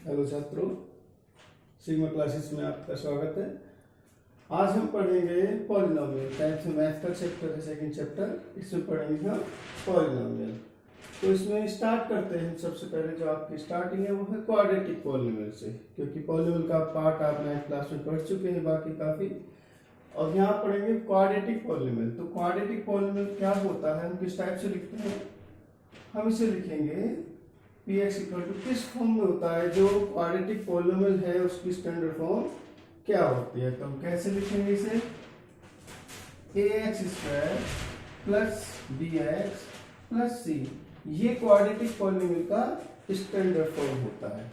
Hello छात्रों, sigma classes में आपका स्वागत है। आज हम पढ़ेंगे पॉलिनोमियल। टाइप्स ऑफ मैथ का चैप्टर है, सेकंड चैप्टर। इसमें पढ़ेंगे हम पॉलिनोमियल। तो इसमें स्टार्ट करते हैं। सबसे पहले जो आपकी स्टार्टिंग है वो है क्वाड्रेटिक पॉलिनोमियल से, क्योंकि पॉलिनोमियल का पार्ट आप मैथ क्लास में पढ़ चुके हैं बाकी काफ़ी। और यहाँ पढ़ेंगे क्वाड्रेटिक पॉलिनोमियल। तो क्वाड्रेटिक पॉलिनोमियल क्या होता है, हम किस टाइप से लिखते हैं? हम इसे लिखेंगे px इक्वल टू किस फॉर्म में होता है, जो क्वाड्रेटिक पॉलिनोमियल है उसकी स्टैंडर्ड फॉर्म क्या होती है। तो हम कैसे लिखेंगे इसे? ax square plus bx plus c, ये क्वाड्रेटिक पॉलिनोमियल का स्टैंडर्ड फॉर्म होता है।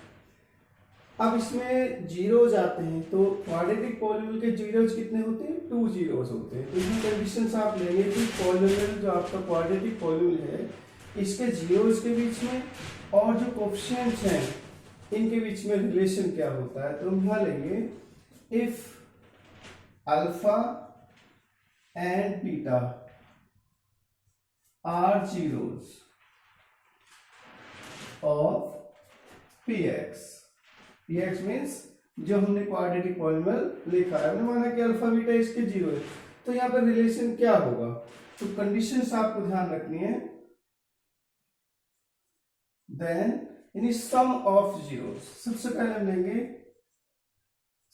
अब इसमें जीरोज आते हैं, तो क्वाड्रेटिक पॉलिनोमियल के जीरोज कितने होते हैं? 2 जीरोज होते हैं। तो ये कंडीशंस आप लेंगे कि पॉलिनोमियल जो आपका क्वाड्रेटिक पॉलिनोमियल है इसके जीरोज के बीच में और जो कोएफिशिएंट्स हैं इनके बीच में रिलेशन क्या होता है। तो हम यहाँ लेंगे if alpha and beta are zeros of px। px means जो हमने क्वाड्रेटिक पॉलिनोमियल लिखा है, हमने माना कि अल्फा बीटा इसके जीरो है, तो यहाँ पर रिलेशन क्या होगा। तो कंडीशंस आपको ध्यान रखनी है। देन यानी सम ऑफ जीरोस, सबसे पहले हम लेंगे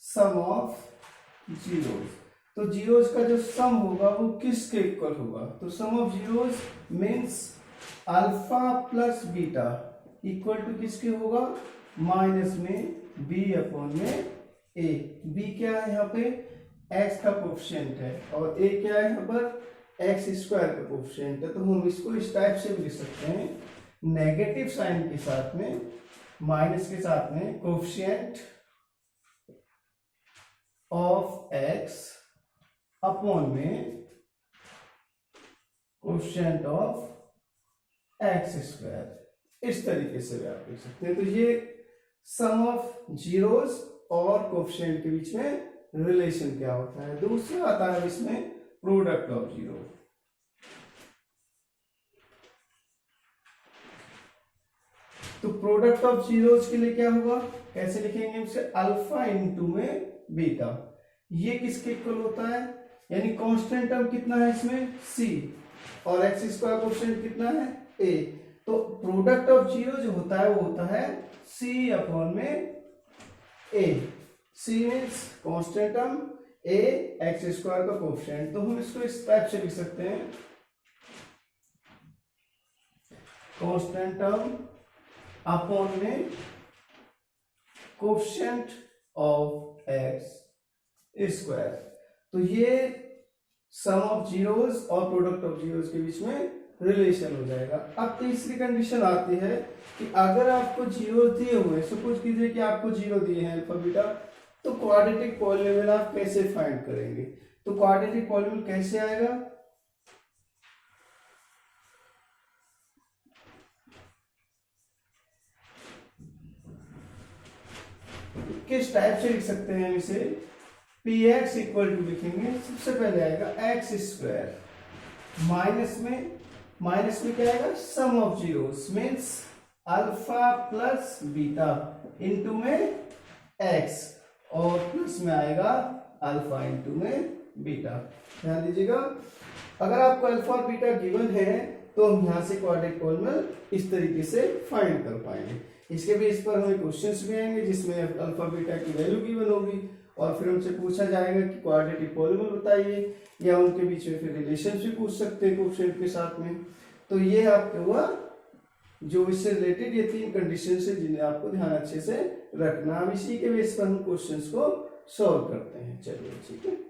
सम ऑफ जीरोस। तो जीरोस का जो सम होगा वो किसके इक्वल होगा? तो sum of zeros means alpha plus beta equal to किसके होगा? माइनस में b अपॉन में a। b क्या है यहाँ पे? x का कोएफिशिएंट है, और a क्या है यहाँ पर? x स्क्वायर का कोएफिशिएंट है। तो हम इसको इस टाइप से भी लिख सकते हैं, नेगेटिव साइन के साथ में, माइनस के साथ में, कोएफिशिएंट ऑफ x अपॉन में कोएफिशिएंट ऑफ x स्क्वायर। इस तरीके से भी आप लिख सकते हैं। तो ये सम ऑफ जीरोस और कोएफिशिएंट के बीच में रिलेशन क्या होता है। दूसरा आता है इसमें प्रोडक्ट ऑफ जीरो। तो प्रोडक्ट ऑफ जीरोस के लिए क्या होगा, कैसे लिखेंगे इसे? अल्फा इंटू में बीटा, ये किसके इक्वल होता है? यानी कांस्टेंट टर्म कितना है इसमें? c, और x स्क्वायर कोएफिशिएंट कितना है? a। तो प्रोडक्ट ऑफ जीरो जो होता है वो होता है c अपॉन में a। c means constant term, a x square का कोएफिशिएंट। तो हम इसको इस टाइप से लिख सकते हैं, कांस्टेंट टर्म अपॉन में कोएफिशिएंट ऑफ x स्क्वायर। तो ये सम ऑफ जीरोस और प्रोडक्ट ऑफ जीरोस के बीच में रिलेशन हो जाएगा। अब तीसरी कंडीशन आती है कि अगर आपको जीरो दिए हुए, सपोज कीजिए कि आपको जीरो दिए हैं अल्फा बीटा, तो क्वाड्रेटिक पॉलिनोमियल आप कैसे फाइंड करेंगे? तो क्वाड्रेटिक पॉलिनोमियल कैसे आएगा? किस टाइप से लिख सकते हैं हम इसे? px इक्वल टू लिखेंगे, सबसे पहले आएगा x स्क्वायर, माइनस में क्या आएगा? Sum of zeros means alpha plus beta into में x, और प्लस में आएगा अल्फा इंटू में बीटा। ध्यान दीजिएगा, अगर आपको अल्फा और बीटा गिवन है तो हम यहां से क्वाड्रेटिक पॉलिनोमियल इस तरीके से फाइंड कर पाएंगे। इसके बेस पर हमें क्वेश्चंस भी आएंगे जिसमें अल्फा बीटा की वैल्यू गिवन होगी, और फिर हमसे पूछा जाएगा कि क्वाड्रेटिक पॉलिनोमियल बताइए, या उनके बीच में फिर रिलेशन भी पूछ सकते हैं कोएफिशिएंट के साथ में। तो ये आपका हुआ जो इससे रिलेटेड ये 3 कंडीशन है जिन्हें आपको ध्यान अच्छे से रखना। अब इसी के बेस पर हम क्वेश्चंस को सॉल्व करते हैं। चलिए ठीक है।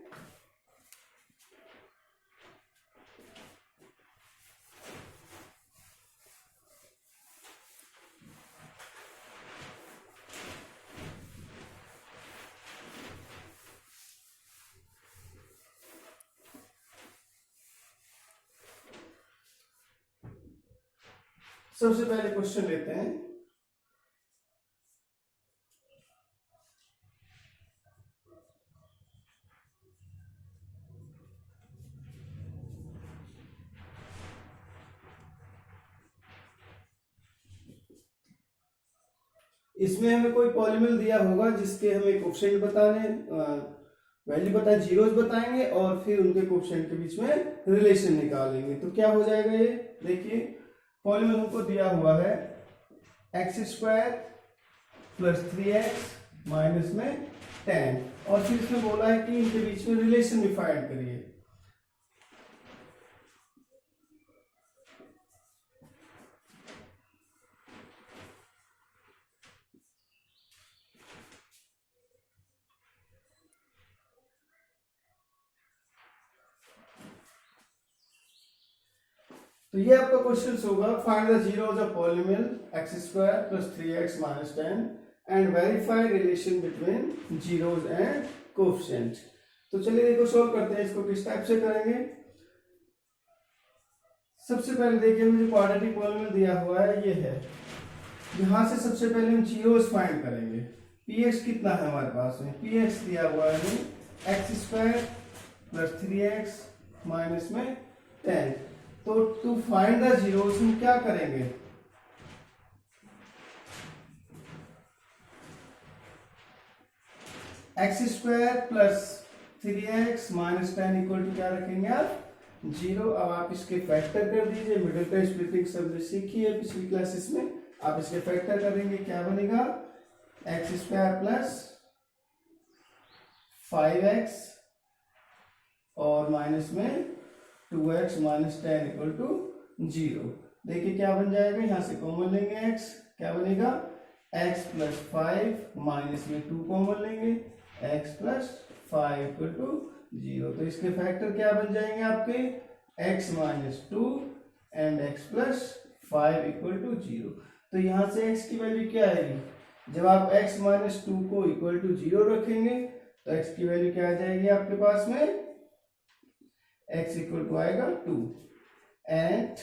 सबसे पहले क्वेश्चन लेते हैं। इसमें हमें कोई पॉलिनोमियल दिया होगा जिसके हमें कोफिशिएंट बताने, वैल्यू बताए, जीरोस बताएंगे और फिर उनके कोफिशिएंट के बीच में रिलेशन निकालेंगे। तो क्या हो जाएगा ये, देखिए पॉलिनोमियल हमको दिया हुआ है x² + 3x माइनस में 10, और फिर इसमें बोला है कि इनके बीच में रिलेशन भी फाइंड करिए। तो ये आपका क्वेश्चन होगा, find the zeros of polynomial x² + 3x - 10 and verify relation between zeros and coefficient. तो चलिए देखो सॉल्व करते हैं, इसको किस टाइप से करेंगे। सबसे पहले देखिए मुझे क्वाड्रेटिक पॉलिनोमियल दिया हुआ है, ये है। यहां से सबसे पहले हम जीरोस फाइंड करेंगे। px कितना है हमारे पास में, px दिया हुआ है x² + 3x - 10। तो टू फाइंड द जीरोस हम क्या करेंगे, x² + 3x - 10 इक्वल टू क्या रखेंगे आप, 0। अब आप इसके फैक्टर कर दीजिए, मिडिल टर्म स्प्लिटिंग सबने सीखी है पिछली क्लासेस में। आप इसके फैक्टर करेंगे, क्या बनेगा, x² + 5x और माइनस में 2x - 10 इक्वल टू 0। देखिए क्या बन जाएगा, यहां से कॉमन लेंगे x, क्या बनेगा, x + 5 माइनस में 2 कॉमन लेंगे, x + 5 इक्वल टू 0। तो इसके फैक्टर क्या बन जाएंगे आपके, x - 2 and x + 5 equal to 0। तो यहां से x की वैल्यू क्या आएगी, जब आप x - 2 को इक्वल टू 0 रखेंगे तो x की वैल्यू क्या आ जाएगी आपके पास में, x इक्वल टू आएगा 2 एंड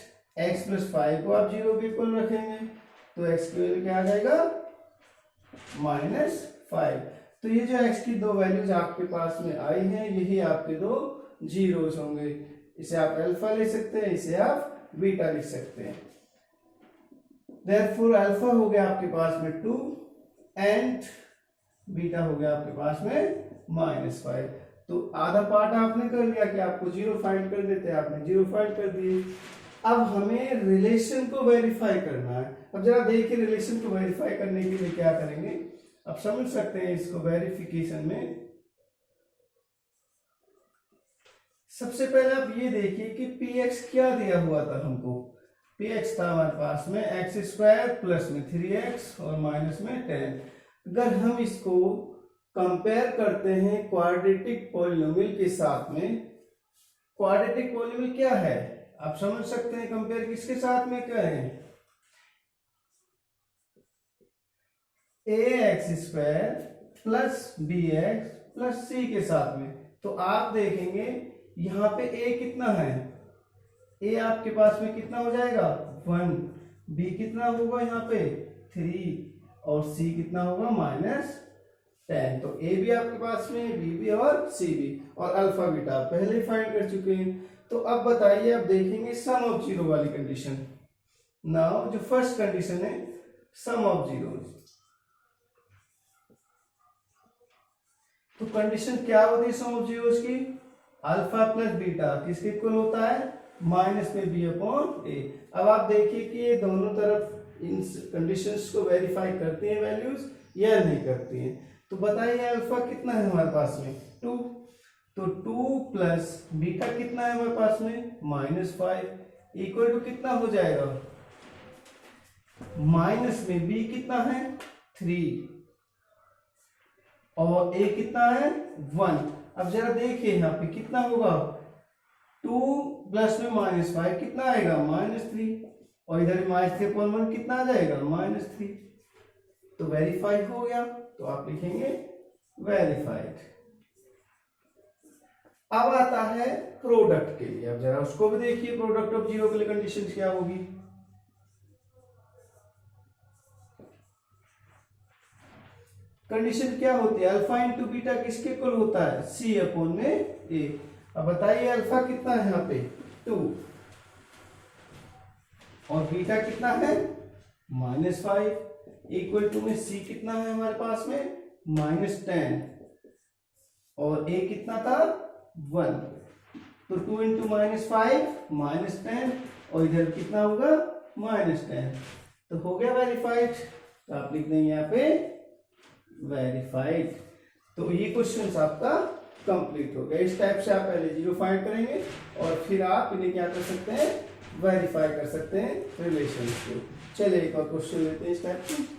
x + 5 को आप 0 के इक्वल रखेंगे तो x की वैल्यू क्या आ जाएगा, -5। तो ये जो x की दो वैल्यूज आपके पास में आई हैं, यही आपके दो जीरोस होंगे। इसे आप अल्फा ले सकते हैं, इसे आप बीटा लिख सकते हैं। देयरफॉर अल्फा हो गया आपके पास में 2 एंड बीटा हो गया आपके पास में -5। तो आधा पार्ट आपने कर लिया कि आपको 0 फाइंड कर देते, आपने 0 फाइंड कर दिए। अब हमें रिलेशन को वेरीफाई करना है। अब जरा देखिए रिलेशन को वेरीफाई करने के लिए क्या करेंगे, आप समझ सकते हैं इसको वेरिफिकेशन में। सबसे पहले आप ये देखिए कि px क्या दिया हुआ था हमको, px था हमारे पास में x² प्लस में 3x और माइनस में 10। अगर हम इसको कंपेयर करते हैं क्वाड्रेटिक पॉलिनोमियल के साथ में, क्वाड्रेटिक पॉलिनोमियल क्या है आप समझ सकते हैं, कंपेयर किसके साथ में करें, ax² plus bx plus c के साथ में। तो आप देखेंगे यहां पे a कितना है, a आपके पास में कितना हो जाएगा 1, b कितना होगा यहाँ पे 3 और c कितना होगा -10। तो a भी आपके पास में, b भी और c भी, और अल्फा बीटा पहले ही फाइंड कर चुके हैं। तो अब बताइए, अब देखेंगे सम ऑफ जीरो वाली कंडीशन। नाउ जो फर्स्ट कंडीशन है सम ऑफ जीरोस, तो कंडीशन क्या होती है सम ऑफ जीरोस की, अल्फा प्लस बीटा किसके इक्वल होता है, माइनस में b/a। अब आप देखिए कि ये दोनों तरफ इन कंडीशंस को वेरीफाई करती हैं वैल्यूज या नहीं करती हैं। तो बताइए अल्फा कितना है हमारे पास में 2, तो 2 प्लस बीटा कितना है हमारे पास में -5 इक्वल टू कितना हो जाएगा, माइनस में b कितना है 3 और a कितना है 1। अब जरा देखिए यहाँ पे कितना होगा, 2 प्लस में -5 कितना आएगा -3 और इधर -3/1 कितना आ जाएगा -3। तो वेरीफाइड हो गया, तो आप लिखेंगे वेरीफाइड। अब आता है प्रोडक्ट के लिए, अब जरा उसको भी देखिए, प्रोडक्ट ऑफ जीरो के लिए कंडीशन क्या होगी। कंडीशन क्या होती है, अल्फा इंटू बीटा किसके इक्वल होता है, c/a। अब बताइए अल्फा कितना है यहाँ पे 2 और बीटा कितना है -5, इक्वल टू में सी कितना है हमारे पास में -10 और ए कितना था 1, तो 2 इंटू -5 -10 और इधर कितना होगा -10, तो हो गया वेरीफाइड। तो आप लिख देंगे यहाँ पे वेरीफाइड। तो ये क्वेश्चन आपका कंप्लीट हो गया। इस टाइप से आप पहले जीरो फाइंड करेंगे और फिर आप इन्हें क्या कर सकते हैं वेरीफाई कर सकते हैं रिलेशन को। चलिए एक और क्वेश्चन लेते हैं इस टाइप से।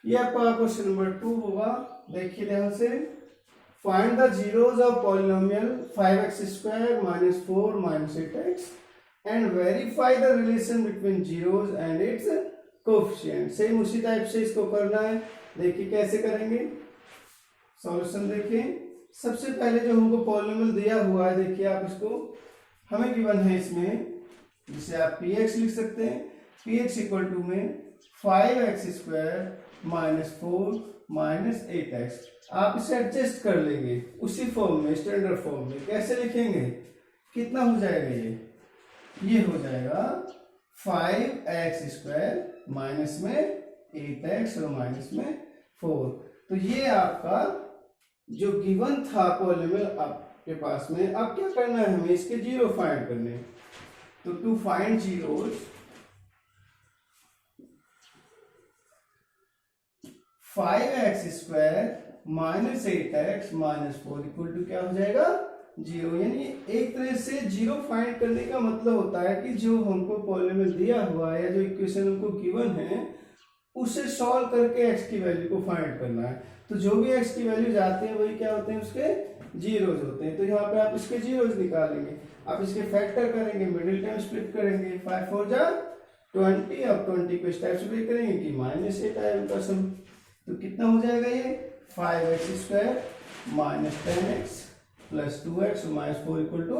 ये आपका क्वेश्चन नंबर 2 होगा। देखिए ध्यान से, find the zeros of polynomial 5x² -4 -8x and verify the relation between zeros and it's coefficient. Same उसी टाइप से इसको करना है। देखिए कैसे करेंगे, सॉल्यूशन देखिए। सबसे पहले जो हमको पॉलिनोमियल दिया हुआ है, देखिए आप इसको हमें गिवन है इसमें, जिसे आप px लिख सकते हैं। px इक्वल टू में 5x² -4 -8x। आप इसे एडजस्ट कर लेंगे उसी फॉर्म में, स्टैंडर्ड फॉर्म में। कैसे लिखेंगे, कितना हो जाएगा ये हो जाएगा 5x² माइनस में 8x और माइनस में 4। तो ये आपका जो गिवन था पॉलिनोमियल आपके पास में। अब क्या करना है, हमें इसके जीरो फाइंड करने। तो to find zeros 5x² -8x -4 equal to क्या हो जाएगा 0। यानी एक तरह से जीरो फाइंड करने का मतलब होता है कि जो हमको पॉलिनोमियल दिया हुआ है या जो इक्वेशन हमको गिवन है उसे सॉल्व करके x की वैल्यू को फाइंड करना है। तो जो भी x की वैल्यू जाते हैं वही क्या होते हैं, उसके जीरोज होते हैं। तो यहाँ पे आप इसके जीरोज निकालेंगे, आप इसके फैक्टर करेंगे, मिडिल टर्म स्प्लिट करेंगे। 5 4 जा 20, अब 20 को इस टाइप से ब्रेक करेंगे कि -8 आए उनका सम। तो कितना हो जाएगा ये 5x² -10x + 2x -4 equal to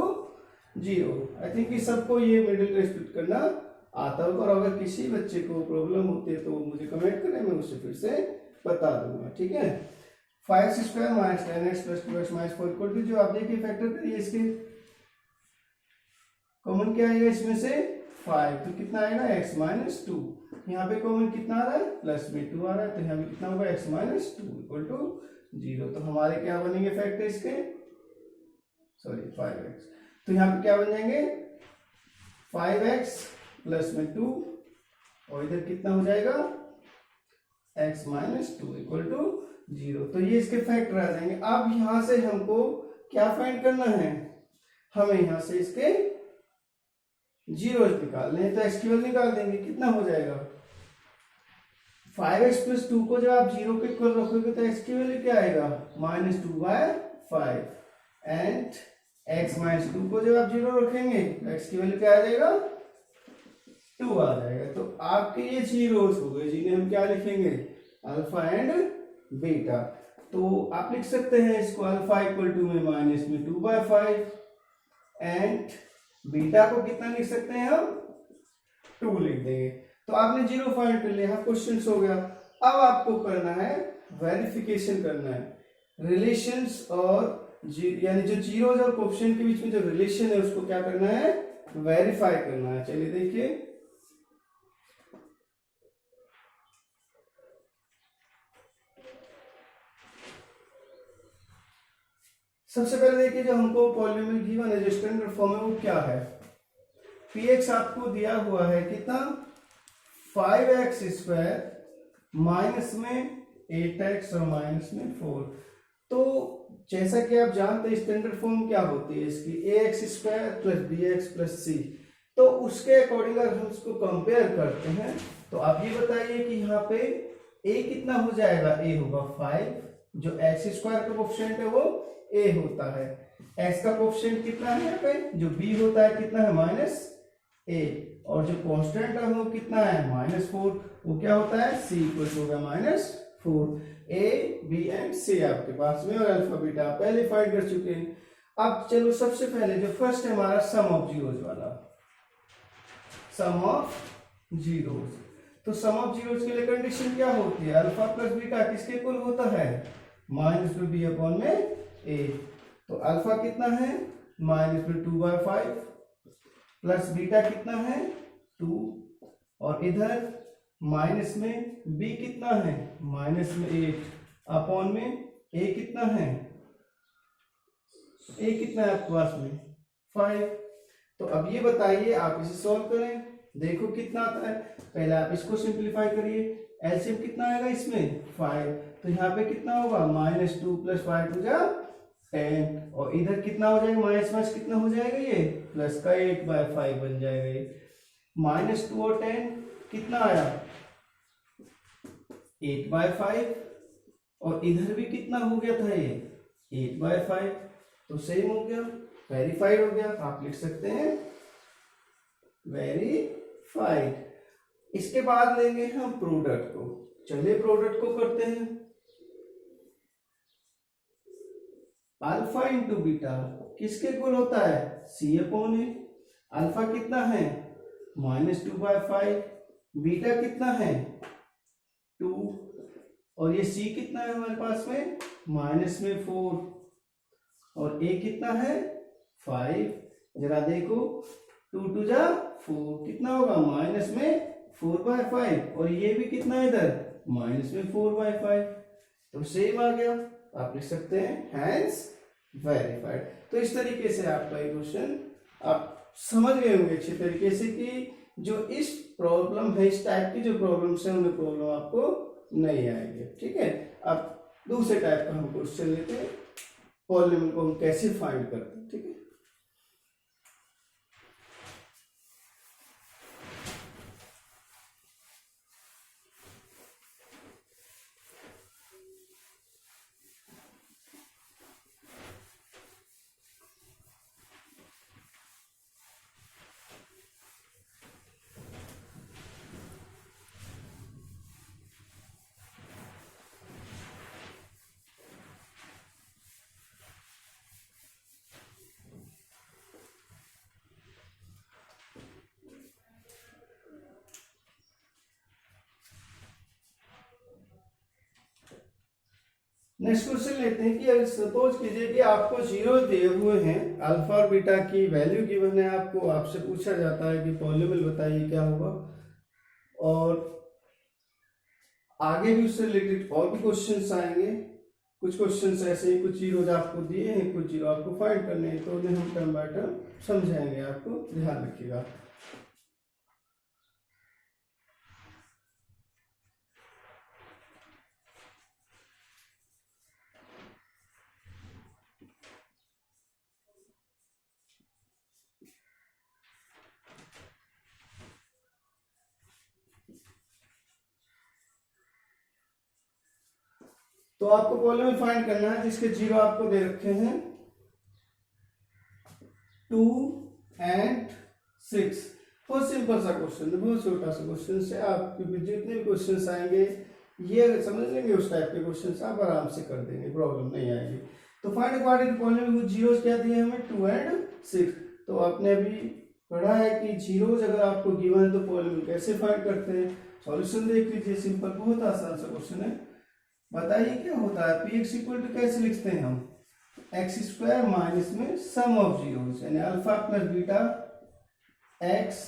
0। I think कि सबको ये मिडिल टर्म स्प्लिट करना आता होगा, और अगर किसी बच्चे को प्रॉब्लम होती है तो मुझे कमेंट करें, मैं उसे फिर से बता दूंगा। ठीक है, 5x² -10x + 2x -4 equal to, जो आप देखिए फैक्टर करिए, इसके कॉमन क्या आएगा इसमें से 5, तो कितना आएगा x -2। यहाँ पे कॉमन कितना आ रहा है प्लस में 2 आ रहा है, तो यहाँ पे कितना होगा x -2 इक्वल टू 0। तो हमारे क्या बनेंगे फैक्टर इसके, सॉरी 5x, तो यहाँ पे क्या बन जाएंगे 5x प्लस में 2 और इधर कितना हो जाएगा x -2 इक्वल टू 0। तो ये इसके फैक्टर आ जाएंगे। अब यहां से हमको क्या फाइंड करना है, हमें यहां से इसके जीरोज निकालने हैं। तो x की वैल्यू निकाल देंगे, कितना हो जाएगा 5x + 2 को जब आप 0 के इक्वल रखोगे तो x की वैल्यू क्या आएगा -2/5 एंड x -2 को जब आप 0 रखेंगे तो x की वैल्यू क्या आ जाएगा 2 आ जाएगा। तो आपके ये जीरोज हो गए, जिन्हें हम क्या लिखेंगे अल्फा एंड बीटा। तो आप लिख सकते हैं इसको अल्फा इक्वल टू में -2/5 एंड बीटा को कितना लिख सकते हैं हम 2 लिख देंगे। तो आपने जीरो फाइंड कर लिया, क्वेश्चन हो गया। अब आपको करना है वेरिफिकेशन करना है रिलेशंस, और यानी जो जीरोज और कोएफिशिएंट के बीच में जो रिलेशन है उसको क्या करना है वेरीफाई करना है। चलिए देखिए, सबसे पहले देखिए जो हमको पॉलिनोमियल गिवन है, जो स्टैंडर्ड फॉर्म है वो क्या है। px आपको दिया हुआ है कितना 5x² माइनस में 8x और माइनस में 4। तो जैसा कि आप जानते हैं स्टैंडर्ड फॉर्म क्या होती है इसकी, ax² + bx + c। तो उसके अकॉर्डिंग अगर हम इसको कंपेयर करते हैं तो आप ये बताइए कि यहाँ पे a कितना हो जाएगा, a होगा 5 जो एक्स स्क्वायर का कोफिशिएंट है वो a होता है। x का कोफिशिएंट कितना है यहाँ पे, जो b होता है कितना है -a, और जो कांस्टेंट है वो कितना है -4, वो क्या होता है c इक्वल टू होगा -4। a b एंड c आपके पास में, और अल्फा बीटा आप पहले फाइंड कर चुके हैं। अब चलो सबसे पहले जो फर्स्ट है हमारा सम ऑफ जीरोज वाला, सम ऑफ जीरोज। तो सम ऑफ जीरोज के लिए कंडीशन क्या होती है, अल्फा प्लस बीटा किसके इक्वल होता है -b अपॉन में a। तो अल्फा कितना है -2/5 प्लस बीटा कितना है 2, और इधर माइनस में b कितना है -8 अपॉन में a कितना है, a कितना है आपके पास में 5। तो अब ये बताइए, आप इसे सॉल्व करें, देखो कितना आता है। पहले आप इसको सिंप्लीफाई करिए, एलसीएम कितना आएगा इसमें 5, तो यहाँ पे कितना होगा -2 + 5 हो जा 10, और इधर कितना हो जाएगा माइनस कितना हो जाएगा ये प्लस का 8/5 बन जाएगा ये। -2 और 10 कितना आया 8/5, और इधर भी कितना हो गया था ये 8/5, तो सेम हो गया, वेरीफाइड हो गया। आप लिख सकते हैं वेरीफाइड। इसके बाद लेंगे हम प्रोडक्ट को, चलिए प्रोडक्ट को करते हैं। अल्फा इंटू बीटा किसके इक्वल होता है c अपॉन ए। अल्फा कितना है -2/5, बीटा कितना है 2, और ये c कितना है हमारे पास में -4, और a कितना है 5। जरा देखो 2 × 2 = 4, कितना होगा -4/5, और ये भी कितना है इधर -4/5, तो सेम आ गया। आप लिख सकते हैं हैंस वेरीफाइड। तो इस तरीके से आपका ये क्वेश्चन आप समझ गए होंगे अच्छे तरीके से कि जो इस प्रॉब्लम है, इस टाइप की जो प्रॉब्लम्स है उनमें प्रॉब्लम आपको नहीं आएगी। ठीक है, अब दूसरे टाइप का हम क्वेश्चन लेते हैं, पॉलिनोमियल को हम कैसे फाइंड करते हैं। ठीक है, नेक्स्ट क्वेश्चन लेते हैं कि अगर सपोज कीजिए कि आपको जीरो दिए हुए हैं, अल्फा और बीटा की वैल्यू गिवन है, आपको आपसे पूछा जाता है कि पॉलिनोमियल बताइए क्या होगा, और आगे भी उससे रिलेटेड और भी क्वेश्चंस आएंगे। कुछ क्वेश्चंस ऐसे ही, कुछ जीरोज आपको दिए हैं, कुछ जीरो आपको फाइंड करने हैं, तो उन्हें हम टर्म बाय टर्म समझाएंगे, आपको ध्यान रखिएगा। तो आपको पॉलिनोमियल फाइंड करना है जिसके जीरो आपको दे रखे हैं 2 and 6। बहुत सिंपल सा क्वेश्चन है, बहुत छोटा सा क्वेश्चन से आप जितने भी क्वेश्चन आएंगे ये अगर समझ लेंगे उस टाइप के क्वेश्चन आप आराम से कर देंगे, प्रॉब्लम नहीं आएगी। तो फाइंड अकॉर्डिंग पॉलिनोमियल जीरोस क्या दिए हमें 2 and 6। तो आपने अभी पढ़ा है कि जीरोस अगर आपको गिवन है तो पॉलिनोमियल कैसे फाइंड करते हैं। सॉल्यूशन देख लीजिए, सिंपल, बहुत आसान सा क्वेश्चन है। बताइए क्या होता है, px इक्वल टू कैसे लिखते हैं हम, x² माइनस में सम ऑफ जीरोस, यानी अल्फा प्लस बीटा x,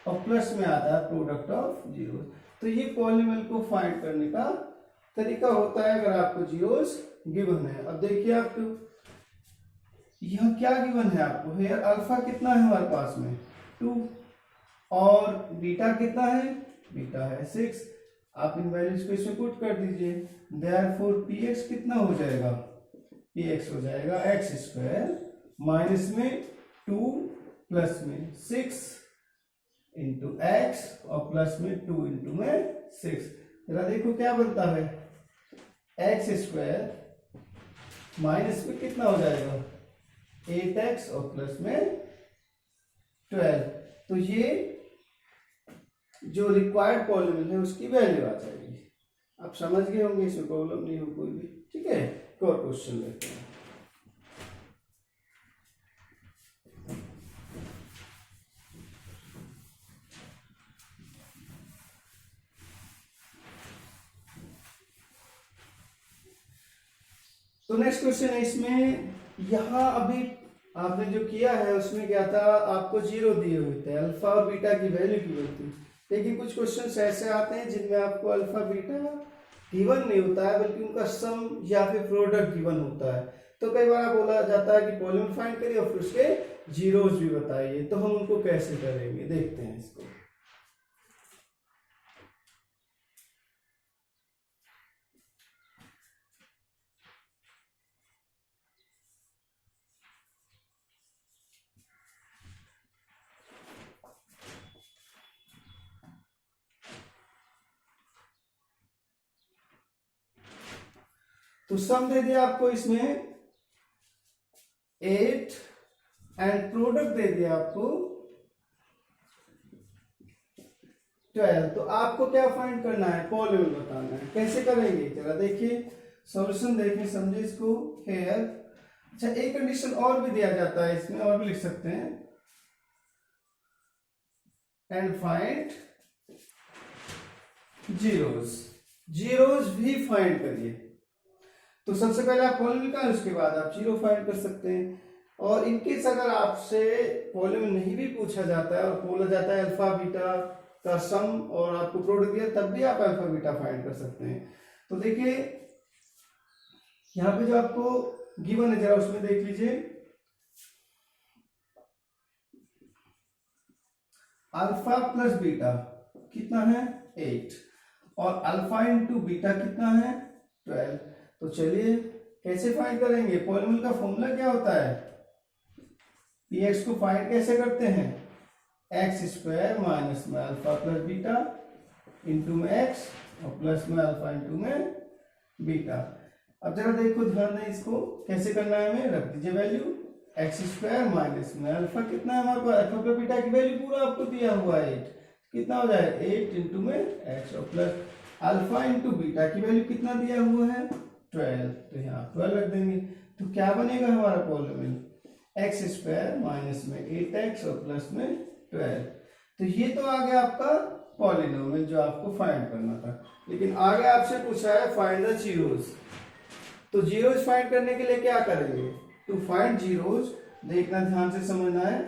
और प्लस में आता है प्रोडक्ट ऑफ जीरोस। तो ये पॉलिनोमियल को फाइंड करने का तरीका होता है अगर आपको जीरोस गिवन है। अब देखिए आपको यह क्या गिवन है आपको, हेयर अल्फा कितना है हमारे पास में 2, और बीटा कितना है, बीटा है 6। आप इन वैल्यूज को इसमें पुट कर दीजिए, देयरफॉर px कितना हो जाएगा, px हो जाएगा x² माइनस में 2 प्लस में 6 इंटू x, और प्लस में 2 इंटू में 6। जरा देखो क्या बनता है, x² माइनस में कितना हो जाएगा 8x और प्लस में 12। तो ये जो रिक्वायर्ड पॉलिनोमियल है उसकी वैल्यू आ जाएगी। आप समझ गए होंगे, इसमें प्रॉब्लम नहीं हो कोई भी। ठीक है, एक और क्वेश्चन लेते हैं। तो नेक्स्ट क्वेश्चन है इसमें, यहाँ अभी आपने जो किया है उसमें क्या था, आपको 0 दिए हुए थे, अल्फा और बीटा की वैल्यू की हुई थी। लेकिन कुछ क्वेश्चन ऐसे आते हैं जिनमें आपको अल्फा बीटा गिवन नहीं होता है, बल्कि उनका सम या फिर प्रोडक्ट गिवन होता है। तो कई बार बोला जाता है कि पॉलिनोमियल फाइंड करिए और फिर उसके जीरोस भी बताइए। तो हम उनको कैसे करेंगे, देखते हैं इसको। तो सम दे दिया आपको इसमें 8 एंड प्रोडक्ट दे दिया आपको 12। तो आपको क्या फाइंड करना है, पॉलिनोमियल बताना है। कैसे करेंगे जरा देखिए, सॉल्यूशन देखिए, समझे इसको। हेयर अच्छा, एक कंडीशन और भी दिया जाता है इसमें, और भी लिख सकते हैं, एंड फाइंड जीरोस। जीरोस भी फाइंड करिए। तो सबसे पहले आप पॉलिनोमियल का, उसके बाद आप जीरो फाइंड कर सकते हैं। और इनकेस अगर आपसे पॉलिनोमियल नहीं भी पूछा जाता है और बोला जाता है अल्फा बीटा का सम और आपको प्रोडक्ट दिया, तब भी आप अल्फा बीटा फाइंड कर सकते हैं। तो देखिए यहाँ पे जो आपको गिवन है, जरा उसमें देख लीजिए, अल्फा प्लस बीटा कितना है 8 और अल्फा इंटू बीटा कितना है 12। तो चलिए कैसे फाइंड करेंगे, पॉलिनोमियल का फॉर्मूला क्या होता है, px को फाइंड कैसे करते हैं, एक्स स्क्वायर माइनस में अल्फा प्लस बीटा इंटू में एक्स और प्लस में अल्फा इंटू में बीटा। अब जरा देखो, ध्यान दें इसको कैसे करना है, हमें रख दीजिए वैल्यू, एक्स स्क्वायर माइनस में अल्फा कितना है हमारे पास, अल्फा प्लस बीटा की वैल्यू पूरा आपको दिया हुआ है 8, कितना हो जाए 8 इंटू में एक्स और प्लस अल्फा इंटू बीटा की वैल्यू कितना दिया हुआ है 12। तो यहाँ 12 रख देंगे। तो क्या बनेगा हमारा पॉलिनोमियल, एक्स स्क्वायर माइनस में 8x और प्लस में 12। तो ये तो आ गया आपका पॉलिनोमियल जो आपको फाइंड करना था। लेकिन आगे आपसे पूछा है फाइंड द जीरोस। तो जीरोस फाइंड करने के लिए क्या करेंगे, टू फाइंड जीरोस देखना, ध्यान से समझना है।